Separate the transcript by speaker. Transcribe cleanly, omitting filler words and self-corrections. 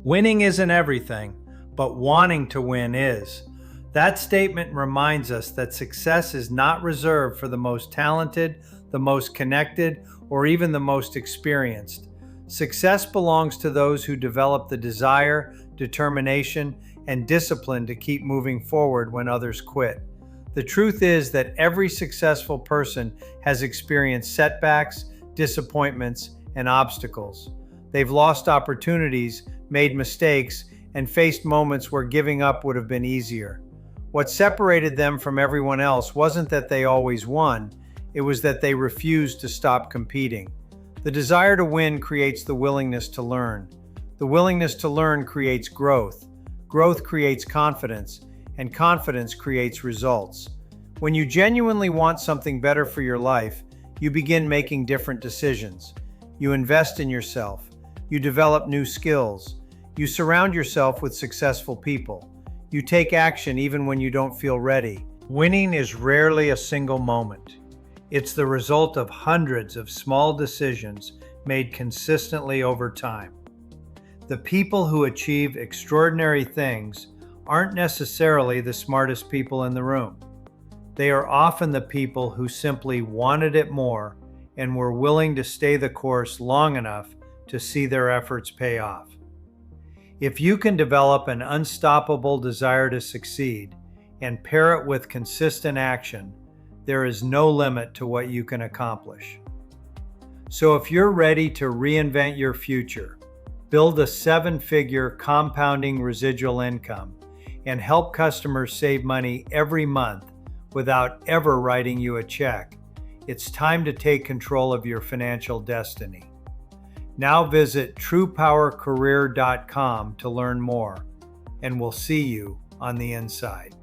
Speaker 1: Winning isn't everything, but wanting to win is. That statement reminds us that success is not reserved for the most talented, the most connected, or even the most experienced. Success belongs to those who develop the desire, determination, and discipline to keep moving forward when others quit. The truth is that every successful person has experienced setbacks, disappointments, and obstacles. They've lost opportunities, made mistakes, and faced moments where giving up would have been easier. What separated them from everyone else wasn't that they always won, it was that they refused to stop competing. The desire to win creates the willingness to learn. The willingness to learn creates growth. Growth creates confidence, and confidence creates results. When you genuinely want something better for your life, you begin making different decisions. You invest in yourself. You develop new skills. You surround yourself with successful people. You take action even when you don't feel ready. Winning is rarely a single moment. It's the result of hundreds of small decisions made consistently over time. The people who achieve extraordinary things aren't necessarily the smartest people in the room. They are often the people who simply wanted it more and were willing to stay the course long enough to see their efforts pay off. If you can develop an unstoppable desire to succeed and pair it with consistent action, there is no limit to what you can accomplish. So if you're ready to reinvent your future, build a 7-figure compounding residual income, and help customers save money every month without ever writing you a check, it's time to take control of your financial destiny. Now visit TruPowurCareer.com to learn more, and we'll see you on the inside.